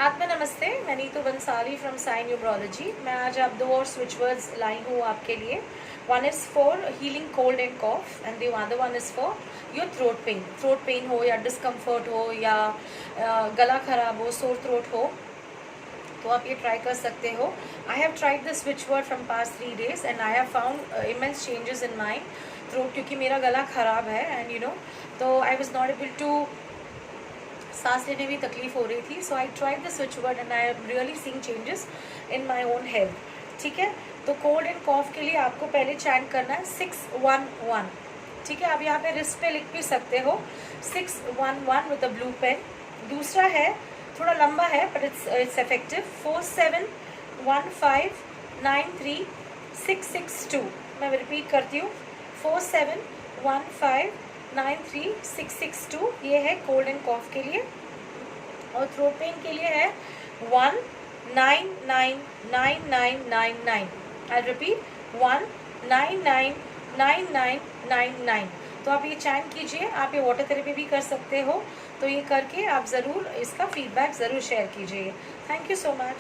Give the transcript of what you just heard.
आत्मा नमस्ते, मैं नीतू बंसाली फ्रॉम साई न्यूमरोलॉजी। मैं आज आप दो और स्विच वर्ड्स लाई हूँ आपके लिए। One is for healing cold and cough and the other one is for your throat pain हो या डिस्कम्फर्ट हो या गला खराब हो, सोर थ्रोट हो, तो आप ये ट्राई कर सकते हो। I have tried the switch word from past 3 days and I have found immense changes in my throat, क्योंकि मेरा गला खराब है एंड तो I was not able to सांस लेने में तकलीफ हो रही थी। So I tried the switch word and I am really seeing changes in my own health. ठीक है, तो कोल्ड एंड कॉफ के लिए आपको पहले चैंट करना है 611। ठीक है, आप यहाँ पे रिस्ट पे लिख भी सकते हो 611 विद अ ब्लू पेन। दूसरा है थोड़ा लंबा है बट इट्स इफेक्टिव, 4715936662। मैं रिपीट करती हूँ 4715936662। ये है कोल्ड एंड कॉफ के लिए। और थ्रोट पेन के लिए है 1999999। I repeat 1999999। तो आप ये चैंट कीजिए। आप ये वाटर थेरेपी भी कर सकते हो, तो ये करके आप ज़रूर इसका फीडबैक ज़रूर शेयर कीजिए। Thank you so much.